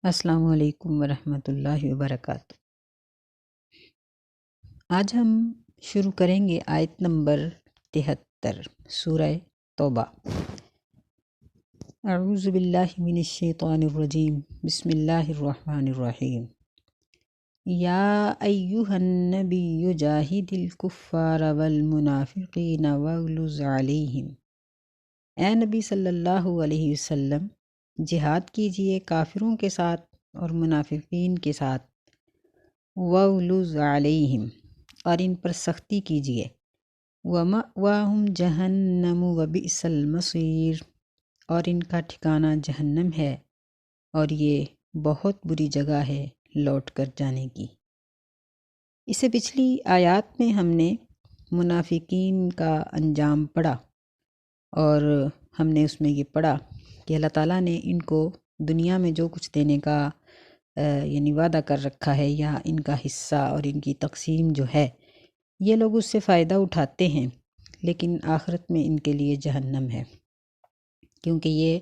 السلام علیکم ورحمۃ اللہ وبرکاتہ۔ آج ہم شروع کریں گے آیت نمبر 73 سورہ توبہ۔ اعوذ باللہ من الشیطان الرجیم، بسم اللہ الرحمن الرحیم۔ یا ایہا النبی جاہد الکفار والمنافقین واغلظ علیہم۔ اے نبی صلی اللہ علیہ وسلم، جہاد کیجئے کافروں کے ساتھ اور منافقین کے ساتھ، واغلظ علیہم، اور ان پر سختی کیجئے، ومأواہم جہنم وبئس المصیر، اور ان کا ٹھکانہ جہنم ہے اور یہ بہت بری جگہ ہے لوٹ کر جانے کی۔ اس سے پچھلی آیات میں ہم نے منافقین کا انجام پڑھا اور ہم نے اس میں یہ پڑھا کہ اللہ تعالیٰ نے ان کو دنیا میں جو کچھ دینے کا یعنی وعدہ کر رکھا ہے یا ان کا حصہ اور ان کی تقسیم جو ہے، یہ لوگ اس سے فائدہ اٹھاتے ہیں، لیکن آخرت میں ان کے لیے جہنم ہے، کیونکہ یہ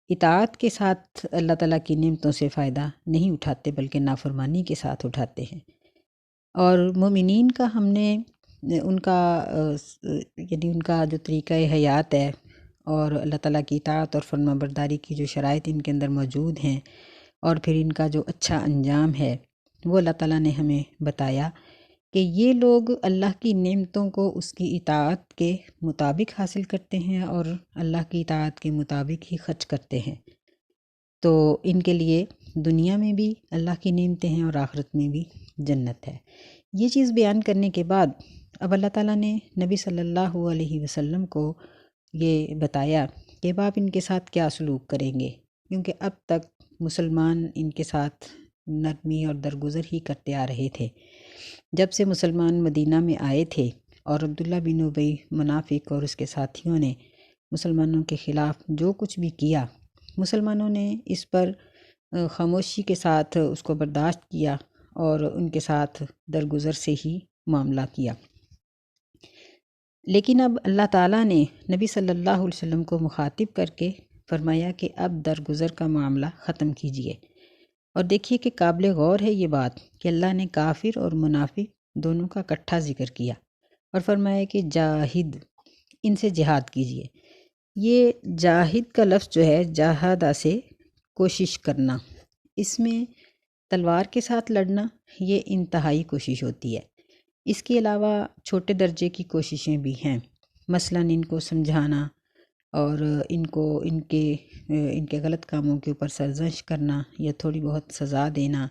اطاعت کے ساتھ اللہ تعالیٰ کی نعمتوں سے فائدہ نہیں اٹھاتے بلکہ نافرمانی کے ساتھ اٹھاتے ہیں۔ اور مومنین کا ہم نے ان کا یعنی ان کا جو طریقہ حیات ہے اور اللہ تعالیٰ کی اطاعت اور فرما برداری کی جو شرائط ان کے اندر موجود ہیں اور پھر ان کا جو اچھا انجام ہے، وہ اللہ تعالیٰ نے ہمیں بتایا کہ یہ لوگ اللہ کی نعمتوں کو اس کی اطاعت کے مطابق حاصل کرتے ہیں اور اللہ کی اطاعت کے مطابق ہی خرچ کرتے ہیں، تو ان کے لیے دنیا میں بھی اللہ کی نعمتیں ہیں اور آخرت میں بھی جنت ہے۔ یہ چیز بیان کرنے کے بعد اب اللہ تعالیٰ نے نبی صلی اللہ علیہ وسلم کو یہ بتایا کہ اب آپ ان کے ساتھ کیا سلوک کریں گے، کیونکہ اب تک مسلمان ان کے ساتھ نرمی اور درگزر ہی کرتے آ رہے تھے۔ جب سے مسلمان مدینہ میں آئے تھے اور عبداللہ بن ابی منافق اور اس کے ساتھیوں نے مسلمانوں کے خلاف جو کچھ بھی کیا، مسلمانوں نے اس پر خاموشی کے ساتھ اس کو برداشت کیا اور ان کے ساتھ درگزر سے ہی معاملہ کیا۔ لیکن اب اللہ تعالیٰ نے نبی صلی اللہ علیہ وسلم کو مخاطب کر کے فرمایا کہ اب درگزر کا معاملہ ختم کیجئے۔ اور دیکھیے کہ قابل غور ہے یہ بات کہ اللہ نے کافر اور منافق دونوں کا اکٹھا ذکر کیا اور فرمایا کہ جاہد، ان سے جہاد کیجئے۔ یہ جاہد کا لفظ جو ہے جاہدہ سے کوشش کرنا، اس میں تلوار کے ساتھ لڑنا یہ انتہائی کوشش ہوتی ہے۔ اس کے علاوہ چھوٹے درجے کی کوششیں بھی ہیں، مثلاً ان کو سمجھانا اور ان کے غلط کاموں کے اوپر سرزنش کرنا یا تھوڑی بہت سزا دینا،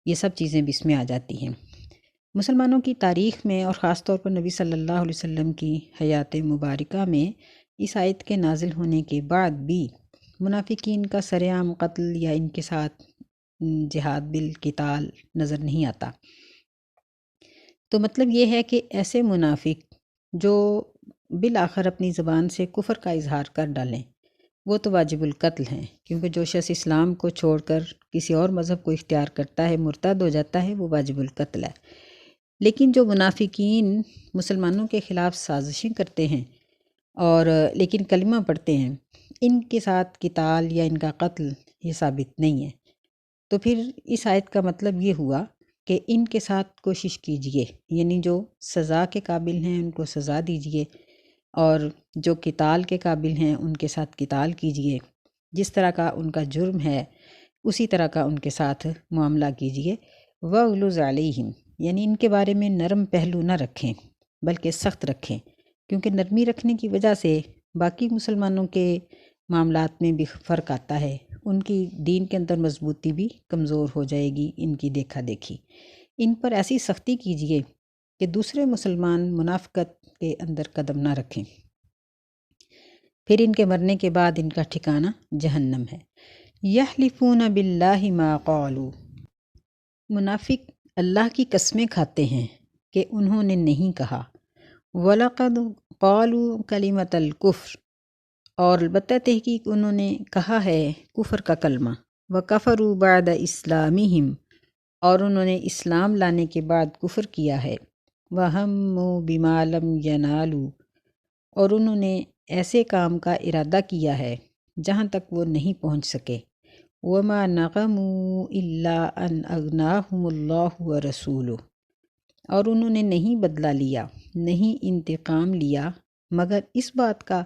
یہ سب چیزیں بھی اس میں آ جاتی ہیں۔ مسلمانوں کی تاریخ میں اور خاص طور پر نبی صلی اللہ علیہ وسلم کی حیات مبارکہ میں اس آیت کے نازل ہونے کے بعد بھی منافقین کا سر عام قتل یا ان کے ساتھ جہاد بالقتال نظر نہیں آتا۔ تو مطلب یہ ہے کہ ایسے منافق جو بالآخر اپنی زبان سے کفر کا اظہار کر ڈالیں، وہ تو واجب القتل ہیں، کیونکہ جو شخص اسلام کو چھوڑ کر کسی اور مذہب کو اختیار کرتا ہے، مرتد ہو جاتا ہے، وہ واجب القتل ہے۔ لیکن جو منافقین مسلمانوں کے خلاف سازشیں کرتے ہیں اور لیکن کلمہ پڑھتے ہیں، ان کے ساتھ قتال یا ان کا قتل یہ ثابت نہیں ہے۔ تو پھر اس آیت کا مطلب یہ ہوا کہ ان کے ساتھ کوشش کیجئے، یعنی جو سزا کے قابل ہیں ان کو سزا دیجئے اور جو قتال کے قابل ہیں ان کے ساتھ قتال کیجئے، جس طرح کا ان کا جرم ہے اسی طرح کا ان کے ساتھ معاملہ کیجئے۔ وَغْلُظْ عَلَيْهِمْ، یعنی ان کے بارے میں نرم پہلو نہ رکھیں بلکہ سخت رکھیں، کیونکہ نرمی رکھنے کی وجہ سے باقی مسلمانوں کے معاملات میں بھی فرق آتا ہے، ان کی دین کے اندر مضبوطی بھی کمزور ہو جائے گی ان کی دیکھا دیکھی۔ ان پر ایسی سختی کیجئے کہ دوسرے مسلمان منافقت کے اندر قدم نہ رکھیں، پھر ان کے مرنے کے بعد ان کا ٹھکانہ جہنم ہے۔ یحلفون باللہ ما قالوا، منافق اللہ کی قسمیں کھاتے ہیں کہ انہوں نے نہیں کہا۔ وَلَقَدْ قَالُوا كَلِمَةَ الْكُفْرِ، اور البتہ تحقیق انہوں نے کہا ہے کفر کا کلمہ۔ وَكَفَرُوا بَعْدَ إِسْلَامِهِمْ، اور انہوں نے اسلام لانے کے بعد کفر کیا ہے۔ وَهَمُّوا بِمَا لَمْ يَنَالُوا، اور انہوں نے ایسے کام کا ارادہ کیا ہے جہاں تک وہ نہیں پہنچ سکے۔ وما نقموا الا ان اغناہم اللہ ورسولہ، اور انہوں نے نہیں بدلہ لیا، نہیں انتقام لیا مگر اس بات کا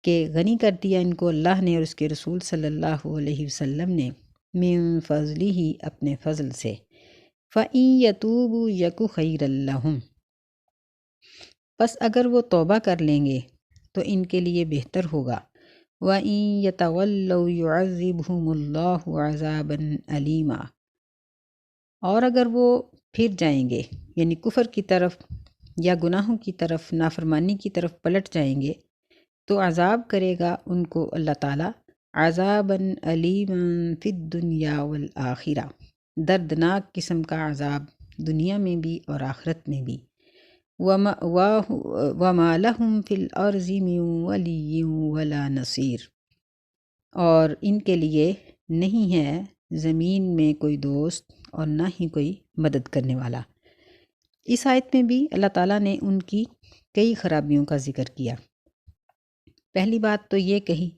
کہ غنی کر دیا ان کو اللہ نے اور اس کے رسول صلی اللہ علیہ وسلم نے، من فضلہ ہی اپنے فضل سے، فَإِن يَتُوبُوا يَكُ خَيْرًا لَّهُمْ، پس اگر وہ توبہ کر لیں گے تو ان کے لیے بہتر ہوگا، وَإِن يَتَوَلَّوْا يُعَذِّبْهُمُ اللَّهُ عَذَابًا أَلِيمًا، اور اگر وہ پھر جائیں گے یعنی کفر کی طرف یا گناہوں کی طرف، نافرمانی کی طرف پلٹ جائیں گے تو عذاب کرے گا ان کو اللہ تعالیٰ عذابًا علیما فی الدنیا والآخرہ، دردناک قسم کا عذاب دنیا میں بھی اور آخرت میں بھی، وَمَا لَهُمْ فِي الْأَرْضِ مِن وَلِيٍّ وَلَا نَصِيرٍ، اور ان کے لیے نہیں ہے زمین میں کوئی دوست اور نہ ہی کوئی مدد کرنے والا۔ اس آیت میں بھی اللہ تعالیٰ نے ان کی کئی خرابیوں کا ذکر کیا۔ پہلی بات تو یہ کہی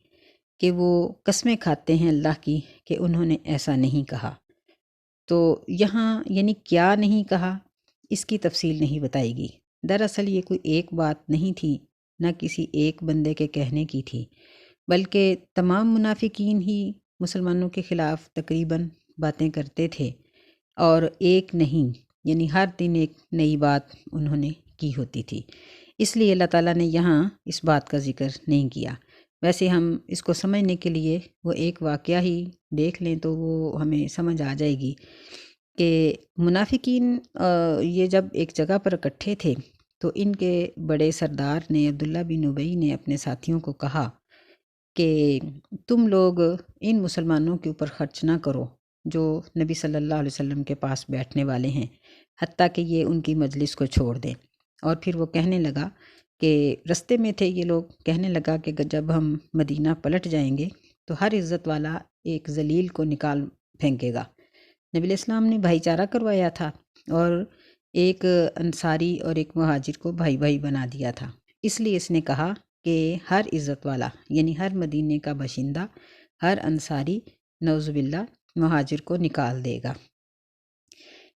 کہ وہ قسمیں کھاتے ہیں اللہ کی کہ انہوں نے ایسا نہیں کہا، تو یہاں یعنی کیا نہیں کہا اس کی تفصیل نہیں بتائی گئی۔ دراصل یہ کوئی ایک بات نہیں تھی، نہ کسی ایک بندے کے کہنے کی تھی، بلکہ تمام منافقین ہی مسلمانوں کے خلاف تقریباً باتیں کرتے تھے، اور ایک نہیں یعنی ہر دن ایک نئی بات انہوں نے کی ہوتی تھی، اس لیے اللہ تعالیٰ نے یہاں اس بات کا ذکر نہیں کیا۔ ویسے ہم اس کو سمجھنے کے لیے وہ ایک واقعہ ہی دیکھ لیں تو وہ ہمیں سمجھ آ جائے گی کہ منافقین یہ جب ایک جگہ پر اکٹھے تھے تو ان کے بڑے سردار نے عبداللہ بن ابی نے اپنے ساتھیوں کو کہا کہ تم لوگ ان مسلمانوں کے اوپر خرچ نہ کرو جو نبی صلی اللہ علیہ وسلم کے پاس بیٹھنے والے ہیں، حتیٰ کہ یہ ان کی مجلس کو چھوڑ دیں۔ اور پھر وہ کہنے لگا کہ رستے میں تھے یہ لوگ، کہنے لگا کہ جب ہم مدینہ پلٹ جائیں گے تو ہر عزت والا ایک ذلیل کو نکال پھینکے گا۔ نبی علیہ السلام نے بھائی چارہ کروایا تھا اور ایک انصاری اور ایک مہاجر کو بھائی بھائی بنا دیا تھا، اس لیے اس نے کہا کہ ہر عزت والا یعنی ہر مدینے کا باشندہ، ہر انصاری نعوذ باللہ مہاجر کو نکال دے گا۔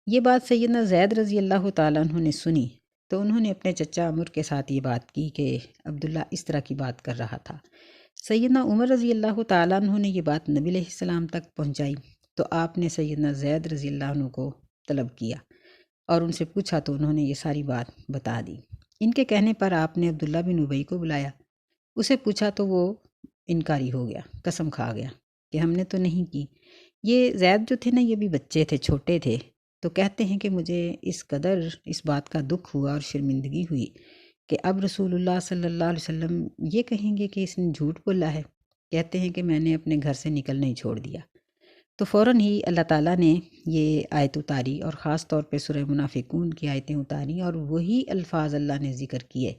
یہ بات سیدنا زید رضی اللہ تعالیٰ عنہ نے سنی تو انہوں نے اپنے چچا عمر کے ساتھ یہ بات کی کہ عبداللہ اس طرح کی بات کر رہا تھا۔ سیدنا عمر رضی اللہ تعالیٰ عنہ نے یہ بات نبی علیہ السلام تک پہنچائی تو آپ نے سیدنا زید رضی اللہ عنہ کو طلب کیا اور ان سے پوچھا تو انہوں نے یہ ساری بات بتا دی۔ ان کے کہنے پر آپ نے عبداللہ بن ابی کو بلایا، اسے پوچھا تو وہ انکاری ہو گیا، قسم کھا گیا کہ ہم نے تو نہیں کی۔ یہ زید جو تھے نا، یہ بھی بچے تھے، چھوٹے تھے، تو کہتے ہیں کہ مجھے اس قدر اس بات کا دکھ ہوا اور شرمندگی ہوئی کہ اب رسول اللہ صلی اللہ علیہ وسلم یہ کہیں گے کہ اس نے جھوٹ بولا ہے۔ کہتے ہیں کہ میں نے اپنے گھر سے نکلنا ہی چھوڑ دیا۔ تو فوراً ہی اللہ تعالیٰ نے یہ آیت اتاری اور خاص طور پہ سورہ منافقون کی آیتیں اتاری، اور وہی الفاظ اللہ نے ذکر کیے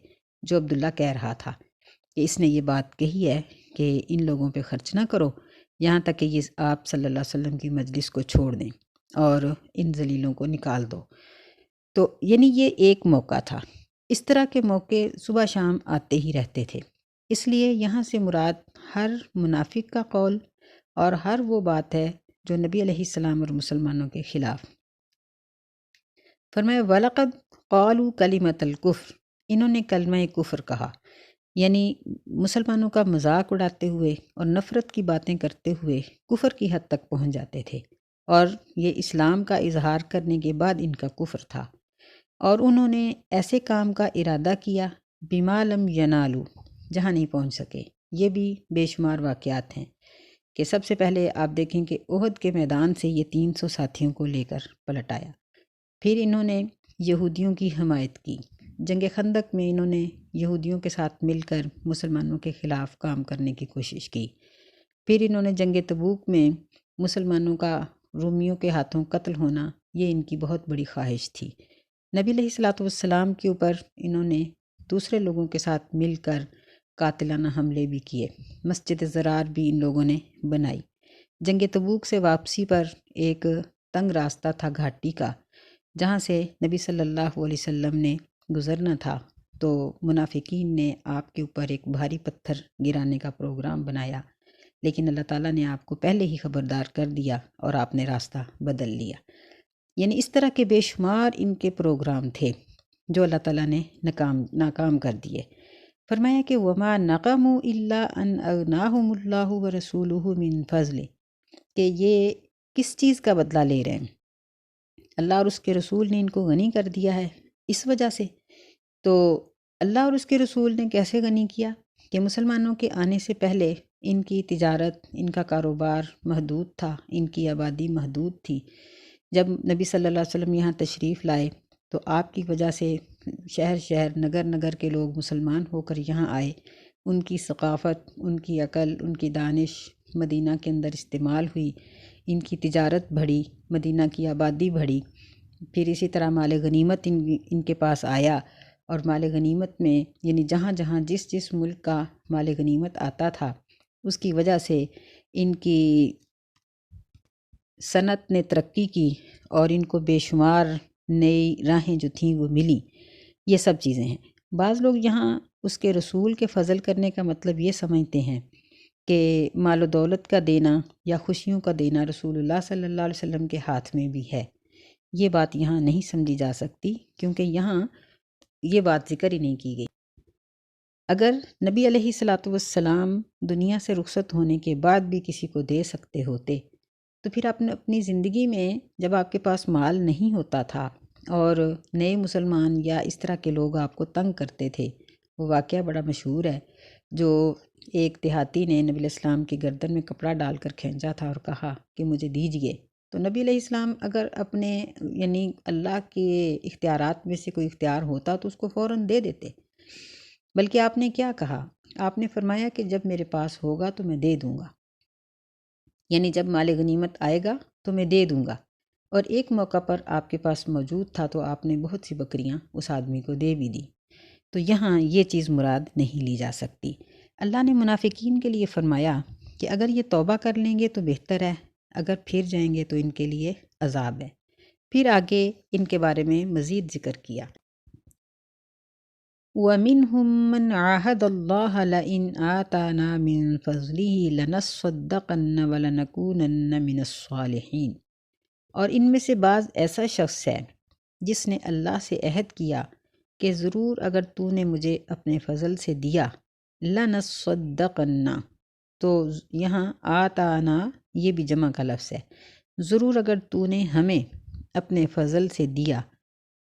جو عبداللہ کہہ رہا تھا کہ اس نے یہ بات کہی ہے کہ ان لوگوں پہ خرچ نہ کرو یہاں تک کہ یہ آپ صلی اللہ علیہ وسلم کی مجلس کو چھوڑ دیں اور ان ذلیلوں کو نکال دو۔ تو یعنی یہ ایک موقع تھا، اس طرح کے موقع صبح شام آتے ہی رہتے تھے، اس لیے یہاں سے مراد ہر منافق کا قول اور ہر وہ بات ہے جو نبی علیہ السلام اور مسلمانوں کے خلاف۔ فرمایا وَلَقَدْ قَالُوا كَلِمَةَ الْكُفْرِ، انہوں نے کلمہ کفر کہا، یعنی مسلمانوں کا مذاق اڑاتے ہوئے اور نفرت کی باتیں کرتے ہوئے کفر کی حد تک پہنچ جاتے تھے، اور یہ اسلام کا اظہار کرنے کے بعد ان کا کفر تھا، اور انہوں نے ایسے کام کا ارادہ کیا بما لم ینالو، جہاں نہیں پہنچ سکے۔ یہ بھی بے شمار واقعات ہیں کہ سب سے پہلے آپ دیکھیں کہ احد کے میدان سے یہ 300 ساتھیوں کو لے کر پلٹ آیا، پھر انہوں نے یہودیوں کی حمایت کی، جنگ خندق میں انہوں نے یہودیوں کے ساتھ مل کر مسلمانوں کے خلاف کام کرنے کی کوشش کی، پھر انہوں نے جنگ تبوک میں مسلمانوں کا رومیوں کے ہاتھوں قتل ہونا، یہ ان کی بہت بڑی خواہش تھی۔ نبی علیہ الصلوۃ والسلام کے اوپر انہوں نے دوسرے لوگوں کے ساتھ مل کر قاتلانہ حملے بھی کیے، مسجد زرار بھی ان لوگوں نے بنائی۔ جنگ تبوک سے واپسی پر ایک تنگ راستہ تھا گھاٹی کا، جہاں سے نبی صلی اللہ علیہ وسلم نے گزرنا تھا، تو منافقین نے آپ کے اوپر ایک بھاری پتھر گرانے کا پروگرام بنایا، لیکن اللہ تعالیٰ نے آپ کو پہلے ہی خبردار کر دیا اور آپ نے راستہ بدل لیا۔ یعنی اس طرح کے بے شمار ان کے پروگرام تھے جو اللہ تعالیٰ نے ناکام کر دیے۔ فرمایا کہ وما نقموا الا ان اغناہم اللہ ورسولہ من فضل، کہ یہ کس چیز کا بدلہ لے رہے ہیں؟ اللہ اور اس کے رسول نے ان کو غنی کر دیا ہے اس وجہ سے۔ تو اللہ اور اس کے رسول نے کیسے غنی کیا؟ کہ مسلمانوں کے آنے سے پہلے ان کی تجارت، ان کا کاروبار محدود تھا، ان کی آبادی محدود تھی۔ جب نبی صلی اللہ علیہ وسلم یہاں تشریف لائے تو آپ کی وجہ سے شہر شہر نگر نگر کے لوگ مسلمان ہو کر یہاں آئے۔ ان کی ثقافت، ان کی عقل، ان کی دانش مدینہ کے اندر استعمال ہوئی، ان کی تجارت بڑھی، مدینہ کی آبادی بڑھی۔ پھر اسی طرح مال غنیمت ان کے پاس آیا، اور مال غنیمت میں یعنی جہاں جہاں جس ملک کا مال غنیمت آتا تھا اس کی وجہ سے ان کی صنعت نے ترقی کی اور ان کو بے شمار نئی راہیں جو تھیں وہ ملی۔ یہ سب چیزیں ہیں۔ بعض لوگ یہاں اس کے رسول کے فضل کرنے کا مطلب یہ سمجھتے ہیں کہ مال و دولت کا دینا یا خوشیوں کا دینا رسول اللہ صلی اللہ علیہ وسلم کے ہاتھ میں بھی ہے۔ یہ بات یہاں نہیں سمجھی جا سکتی، کیونکہ یہاں یہ بات ذکر ہی نہیں کی گئی۔ اگر نبی علیہ الصلاۃ والسلام دنیا سے رخصت ہونے کے بعد بھی کسی کو دے سکتے ہوتے تو پھر اپنی زندگی میں جب آپ کے پاس مال نہیں ہوتا تھا اور نئے مسلمان یا اس طرح کے لوگ آپ کو تنگ کرتے تھے، وہ واقعہ بڑا مشہور ہے جو ایک دیہاتی نے نبی علیہ السلام کی گردن میں کپڑا ڈال کر کھینچا تھا اور کہا کہ مجھے دیجئے۔ تو نبی علیہ السلام اگر اپنے یعنی اللہ کے اختیارات میں سے کوئی اختیار ہوتا تو اس کو فوراً دے دیتے، بلکہ آپ نے کیا کہا؟ آپ نے فرمایا کہ جب میرے پاس ہوگا تو میں دے دوں گا، یعنی جب مال غنیمت آئے گا تو میں دے دوں گا۔ اور ایک موقع پر آپ کے پاس موجود تھا تو آپ نے بہت سی بکریاں اس آدمی کو دے بھی دی۔ تو یہاں یہ چیز مراد نہیں لی جا سکتی۔ اللہ نے منافقین کے لیے فرمایا کہ اگر یہ توبہ کر لیں گے تو بہتر ہے، اگر پھر جائیں گے تو ان کے لیے عذاب ہے۔ پھر آگے ان کے بارے میں مزید ذکر کیا۔ وَمِنْهُمْ مَنْ عَاهَدَ اللَّهَ لَئِنْ آتَانَا مِنْ فَضْلِهِ لَنَصَّدَّقَنَّ وَلَنَكُونَنَّ مِنَ الصَّالِحِينَ، اور ان میں سے بعض ایسا شخص ہے جس نے اللہ سے عہد کیا کہ ضرور اگر تو نے مجھے اپنے فضل سے دیا، لَنَصَّدَّقَنَّ، تو یہاں آتانا یہ بھی جمع کا لفظ ہے، ضرور اگر تو نے ہمیں اپنے فضل سے دیا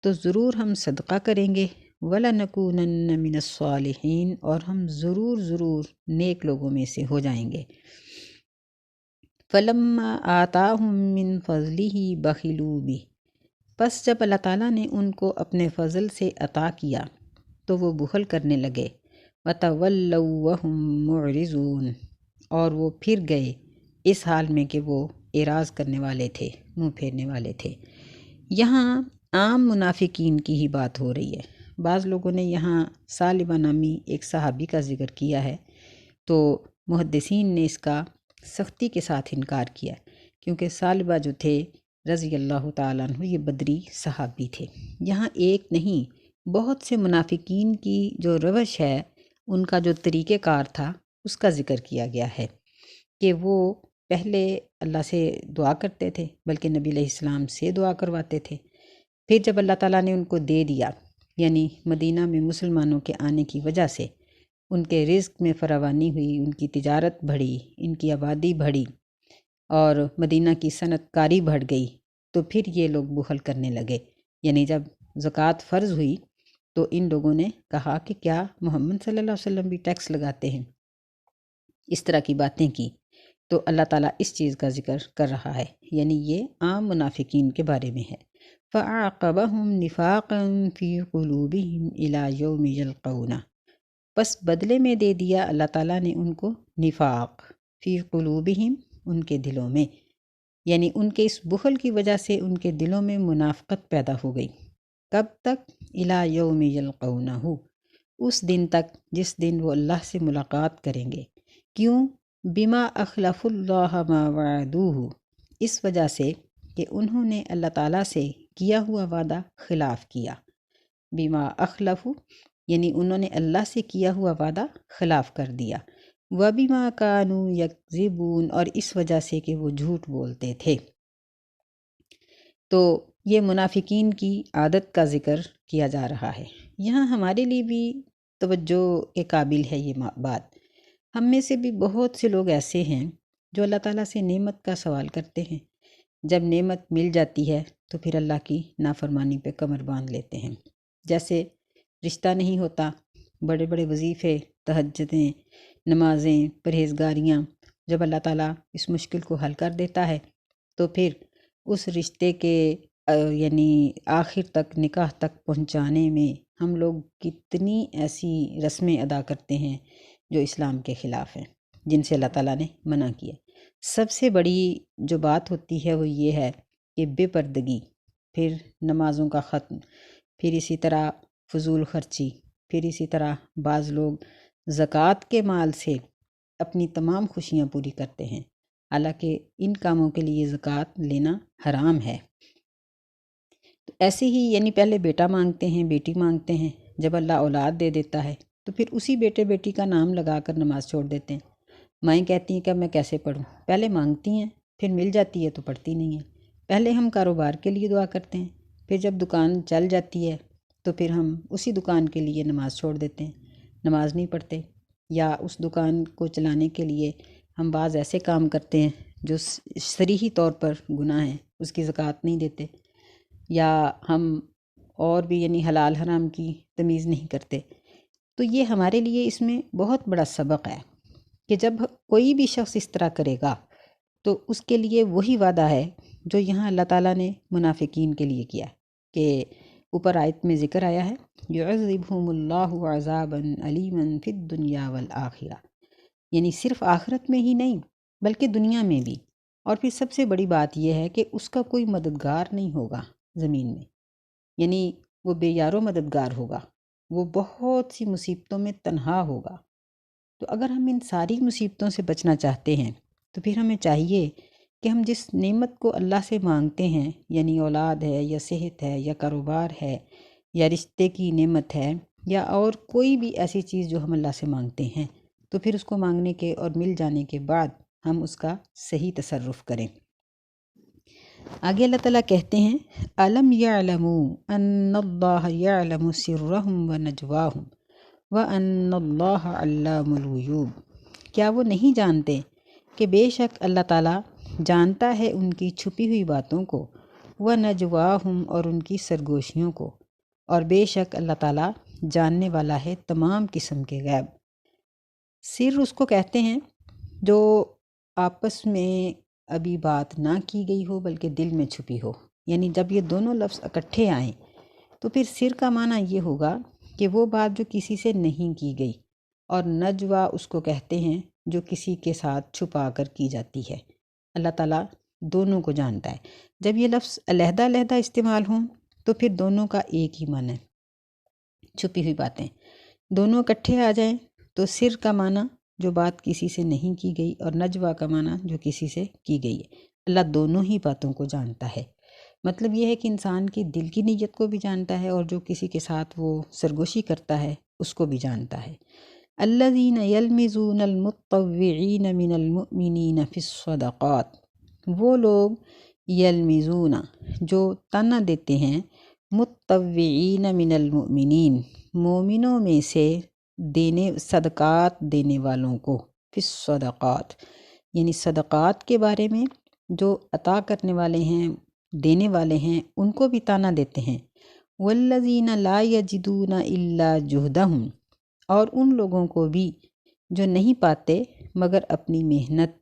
تو ضرور ہم صدقہ کریں گے، وَلَنَكُونَنَّ مِنَ الصَّالِحِينَ، اور ہم ضرور نیک لوگوں میں سے ہو جائیں گے۔ فَلَمَّا آتَاهُم مِّن فَضْلِهِ بَخِلُوا بِهِ، پس جب اللہ تعالیٰ نے ان کو اپنے فضل سے عطا کیا تو وہ بخل کرنے لگے، وَتَوَلَّوْا وَهُم مُعْرِضُونَ، اور وہ پھر گئے اس حال میں کہ وہ اعراض کرنے والے تھے، منہ پھیرنے والے تھے۔ یہاں عام منافقین کی ہی بات ہو رہی ہے۔ بعض لوگوں نے یہاں ثعلبہ نامی ایک صحابی کا ذکر کیا ہے، تو محدثین نے اس کا سختی کے ساتھ انکار کیا، کیونکہ ثعلبہ جو تھے رضی اللہ تعالیٰ عنہ یہ بدری صحابی تھے۔ یہاں ایک نہیں بہت سے منافقین کی جو روش ہے، ان کا جو طریقہ کار تھا اس کا ذکر کیا گیا ہے کہ وہ پہلے اللہ سے دعا کرتے تھے، بلکہ نبی علیہ السلام سے دعا کرواتے تھے۔ پھر جب اللہ تعالیٰ نے ان کو دے دیا، یعنی مدینہ میں مسلمانوں کے آنے کی وجہ سے ان کے رزق میں فراوانی ہوئی، ان کی تجارت بڑھی، ان کی آبادی بڑھی اور مدینہ کی صنعت کاری بڑھ گئی، تو پھر یہ لوگ بخل کرنے لگے۔ یعنی جب زکوٰۃ فرض ہوئی تو ان لوگوں نے کہا کہ کیا محمد صلی اللہ علیہ وسلم بھی ٹیکس لگاتے ہیں؟ اس طرح کی باتیں کی۔ تو اللہ تعالیٰ اس چیز کا ذکر کر رہا ہے، یعنی یہ عام منافقین کے بارے میں ہے۔ فَأَعْقَبَهُمْ نِفَاقًا فِي قُلُوبِهِمْ إِلَى يَوْمِ يَلْقَوْنَهُ، پس بدلے میں دے دیا اللہ تعالیٰ نے ان کو نفاق، فی قلوبہم، ان کے دلوں میں، یعنی ان کے اس بخل کی وجہ سے ان کے دلوں میں منافقت پیدا ہو گئی۔ کب تک؟ الی یوم یلقونہ، اس دن تک جس دن وہ اللہ سے ملاقات کریں گے۔ کیوں؟ بما اخلف اللہ ما وعدوہ، اس وجہ سے کہ انہوں نے اللہ تعالیٰ سے کیا ہوا وعدہ خلاف کیا۔ بما اخلف یعنی انہوں نے اللہ سے کیا ہوا وعدہ خلاف کر دیا۔ وَبِمَا كَانُوا يَكْذِبُونَ، اور اس وجہ سے کہ وہ جھوٹ بولتے تھے۔ تو یہ منافقین کی عادت کا ذکر کیا جا رہا ہے۔ یہاں ہمارے لیے بھی توجہ کے قابل ہے یہ بات۔ ہم میں سے بھی بہت سے لوگ ایسے ہیں جو اللہ تعالیٰ سے نعمت کا سوال کرتے ہیں، جب نعمت مل جاتی ہے تو پھر اللہ کی نافرمانی پہ کمر باندھ لیتے ہیں۔ جیسے رشتہ نہیں ہوتا، بڑے بڑے وظیفے، تہجدیں، نمازیں، پرہیزگاریاں، جب اللہ تعالیٰ اس مشکل کو حل کر دیتا ہے تو پھر اس رشتے کے یعنی آخر تک، نکاح تک پہنچانے میں ہم لوگ کتنی ایسی رسمیں ادا کرتے ہیں جو اسلام کے خلاف ہیں، جن سے اللہ تعالیٰ نے منع کیا۔ سب سے بڑی جو بات ہوتی ہے وہ یہ ہے کہ بے پردگی، پھر نمازوں کا ختم، پھر اسی طرح فضول خرچی، پھر اسی طرح بعض لوگ زکوٰۃ کے مال سے اپنی تمام خوشیاں پوری کرتے ہیں، حالانکہ ان کاموں کے لیے زکوٰۃ لینا حرام ہے۔ تو ایسے ہی یعنی پہلے بیٹا مانگتے ہیں، بیٹی مانگتے ہیں، جب اللہ اولاد دے دیتا ہے تو پھر اسی بیٹے بیٹی کا نام لگا کر نماز چھوڑ دیتے ہیں۔ مائیں کہتی ہیں کہ اب میں کیسے پڑھوں، پہلے مانگتی ہیں، پھر مل جاتی ہے تو پڑھتی نہیں ہیں۔ پہلے ہم کاروبار کے لیے دعا کرتے ہیں، پھر جب دکان چل جاتی ہے تو پھر ہم اسی دکان کے لیے نماز چھوڑ دیتے ہیں، نماز نہیں پڑھتے، یا اس دکان کو چلانے کے لیے ہم بعض ایسے کام کرتے ہیں جو صریحی طور پر گناہ ہیں، اس کی زکوٰۃ نہیں دیتے، یا ہم اور بھی یعنی حلال حرام کی تمیز نہیں کرتے۔ تو یہ ہمارے لیے اس میں بہت بڑا سبق ہے کہ جب کوئی بھی شخص اس طرح کرے گا تو اس کے لیے وہی وعدہ ہے جو یہاں اللہ تعالیٰ نے منافقین کے لیے کیا، کہ اوپر آیت میں ذکر آیا ہے یعذبہم اللہ عذابا علیما فی الدنیا والآخرہ، یعنی صرف آخرت میں ہی نہیں بلکہ دنیا میں بھی۔ اور پھر سب سے بڑی بات یہ ہے کہ اس کا کوئی مددگار نہیں ہوگا زمین میں، یعنی وہ بے یار و مددگار ہوگا، وہ بہت سی مصیبتوں میں تنہا ہوگا۔ تو اگر ہم ان ساری مصیبتوں سے بچنا چاہتے ہیں تو پھر ہمیں چاہیے کہ ہم جس نعمت کو اللہ سے مانگتے ہیں، یعنی اولاد ہے یا صحت ہے یا کاروبار ہے یا رشتے کی نعمت ہے یا اور کوئی بھی ایسی چیز جو ہم اللہ سے مانگتے ہیں، تو پھر اس کو مانگنے کے اور مل جانے کے بعد ہم اس کا صحیح تصرف کریں۔ آگے اللہ تعالیٰ کہتے ہیں أَلَمْ يَعْلَمُوا أَنَّ اللَّهَ يَعْلَمُ سِرَّهُمْ وَنَجْوَاهُمْ وَأَنَّ اللَّهَ عَلَّامُ الْغُيُوبِ، کیا وہ نہیں جانتے کہ بے شک اللہ تعالیٰ جانتا ہے ان کی چھپی ہوئی باتوں کو، وَنَجْوَاهُمْ اور ان کی سرگوشیوں کو، اور بے شک اللہ تعالیٰ جاننے والا ہے تمام قسم کے غیب۔ سر اس کو کہتے ہیں جو آپس میں ابھی بات نہ کی گئی ہو بلکہ دل میں چھپی ہو، یعنی جب یہ دونوں لفظ اکٹھے آئیں تو پھر سر کا معنی یہ ہوگا کہ وہ بات جو کسی سے نہیں کی گئی، اور نجوا اس کو کہتے ہیں جو کسی کے ساتھ چھپا کر کی جاتی ہے۔ اللہ تعالیٰ دونوں کو جانتا ہے۔ جب یہ لفظ علیحدہ علیحدہ استعمال ہوں تو پھر دونوں کا ایک ہی معنی ہے، چھپی ہوئی باتیں۔ دونوں اکٹھے آ جائیں تو سر کا معنی جو بات کسی سے نہیں کی گئی، اور نجوا کا معنی جو کسی سے کی گئی ہے۔ اللہ دونوں ہی باتوں کو جانتا ہے۔ مطلب یہ ہے کہ انسان کی دل کی نیت کو بھی جانتا ہے، اور جو کسی کے ساتھ وہ سرگوشی کرتا ہے اس کو بھی جانتا ہے۔ الذین یلمزون المطوعین من المؤمنین فی الصدقات، وہ لوگ یلمزون جو تانا دیتے ہیں، مطوعین من المؤمنین مومنوں میں سے صدقات دینے والوں کو، فی الصدقات یعنی صدقات کے بارے میں جو عطا کرنے والے ہیں، دینے والے ہیں، ان کو بھی تانا دیتے ہیں۔ والذین لا یجدون الا جہدہم، اور ان لوگوں کو بھی جو نہیں پاتے مگر اپنی محنت۔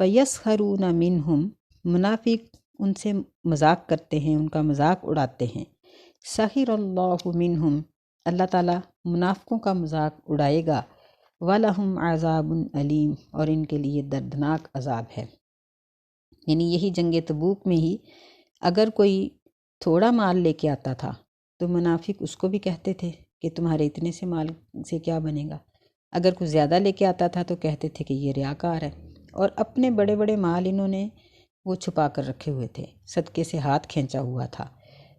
فیسخرون منہم، منافق ان سے مذاق کرتے ہیں، ان کا مذاق اڑاتے ہیں۔ سخر اللہ منہم، اللہ تعالیٰ منافقوں کا مذاق اڑائے گا۔ وَلَهُمْ عَذَابٌ علیم، اور ان کے لیے دردناک عذاب ہے۔ یعنی یہی جنگ تبوک میں ہی اگر کوئی تھوڑا مال لے کے آتا تھا تو منافق اس کو بھی کہتے تھے کہ تمہارے اتنے سے مال سے کیا بنے گا۔ اگر کوئی زیادہ لے کے آتا تھا تو کہتے تھے کہ یہ ریاکار ہے، اور اپنے بڑے بڑے مال انہوں نے وہ چھپا کر رکھے ہوئے تھے، صدقے سے ہاتھ کھینچا ہوا تھا۔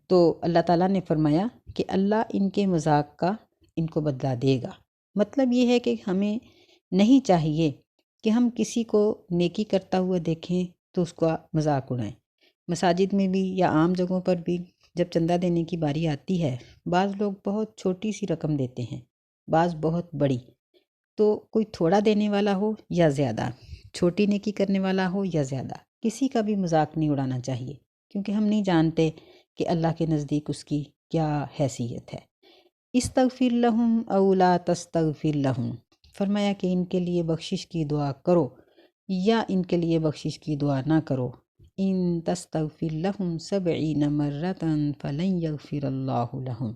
تو اللہ تعالیٰ نے فرمایا کہ اللہ ان کے مذاق کا ان کو بدلہ دے گا۔ مطلب یہ ہے کہ ہمیں نہیں چاہیے کہ ہم کسی کو نیکی کرتا ہوا دیکھیں تو اس کا مذاق اڑائیں۔ مساجد میں بھی یا عام جگہوں پر بھی جب چندہ دینے کی باری آتی ہے، بعض لوگ بہت چھوٹی سی رقم دیتے ہیں، بعض بہت بڑی۔ تو کوئی تھوڑا دینے والا ہو یا زیادہ، چھوٹی نیکی کرنے والا ہو یا زیادہ، کسی کا بھی مذاق نہیں اڑانا چاہیے، کیونکہ ہم نہیں جانتے کہ اللہ کے نزدیک اس کی کیا حیثیت ہے۔ استغفر لہم او لا تستغفر لہم، فرمایا کہ ان کے لیے بخشش کی دعا کرو یا ان کے لیے بخشش کی دعا نہ کرو۔ ان تستغفر لہم 70 مرۃ فلن یغفر اللہ لہم،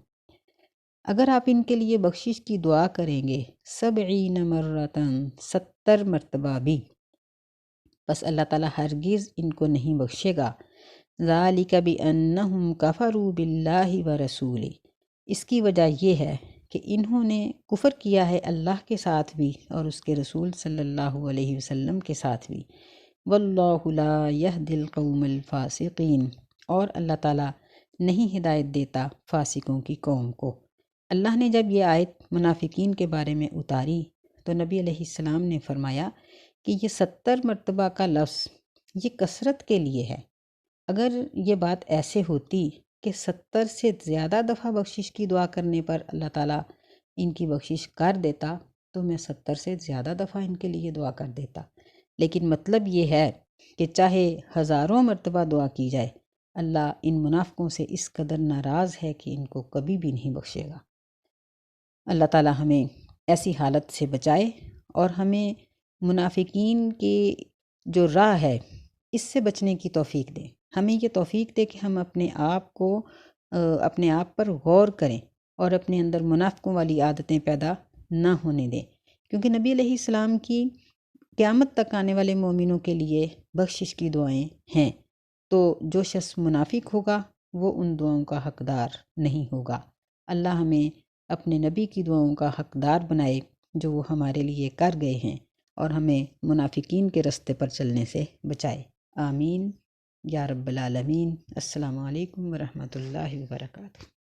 اگر آپ ان کے لیے بخشش کی دعا کریں گے 70 مرۃ، 70 مرتبہ بھی، بس اللہ تعالیٰ ہرگز ان کو نہیں بخشے گا۔ ذالک بانہم کفروا باللہ ورسولہ، اس کی وجہ یہ ہے کہ انہوں نے کفر کیا ہے اللہ کے ساتھ بھی اور اس کے رسول صلی اللہ علیہ وسلم کے ساتھ بھی۔ واللہ لا یہدی القوم الفاسقین، اور اللہ تعالیٰ نہیں ہدایت دیتا فاسقوں کی قوم کو۔ اللہ نے جب یہ آیت منافقین کے بارے میں اتاری تو نبی علیہ السلام نے فرمایا کہ یہ 70 مرتبہ کا لفظ یہ کثرت کے لیے ہے۔ اگر یہ بات ایسے ہوتی کہ 70 سے زیادہ دفعہ بخشش کی دعا کرنے پر اللہ تعالیٰ ان کی بخشش کر دیتا تو میں 70 سے زیادہ دفعہ ان کے لیے دعا کر دیتا، لیکن مطلب یہ ہے کہ چاہے ہزاروں مرتبہ دعا کی جائے، اللہ ان منافقوں سے اس قدر ناراض ہے کہ ان کو کبھی بھی نہیں بخشے گا۔ اللہ تعالیٰ ہمیں ایسی حالت سے بچائے اور ہمیں منافقین کی جو راہ ہے اس سے بچنے کی توفیق دے۔ ہمیں یہ توفیق دے کہ ہم اپنے آپ پر غور کریں اور اپنے اندر منافقوں والی عادتیں پیدا نہ ہونے دیں، کیونکہ نبی علیہ السلام کی قیامت تک آنے والے مومنوں کے لیے بخشش کی دعائیں ہیں، تو جو شخص منافق ہوگا وہ ان دعاؤں کا حقدار نہیں ہوگا۔ اللہ ہمیں اپنے نبی کی دعاؤں کا حقدار بنائے جو وہ ہمارے لیے کر گئے ہیں، اور ہمیں منافقین کے رستے پر چلنے سے بچائے۔ آمین یا رب العالمین۔ السلام علیکم ورحمۃ اللہ وبرکاتہ۔